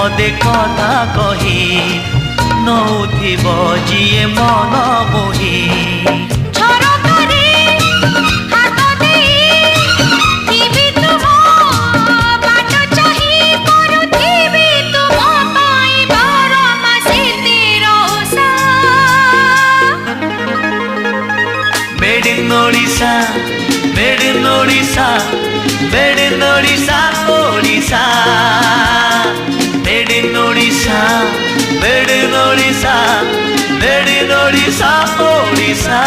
पदे कथा कही नौथिब जिए मन मोही Odisha made in Odisha made in Odisha Odisha made in Odisha made in Odisha made in Odisha Odisha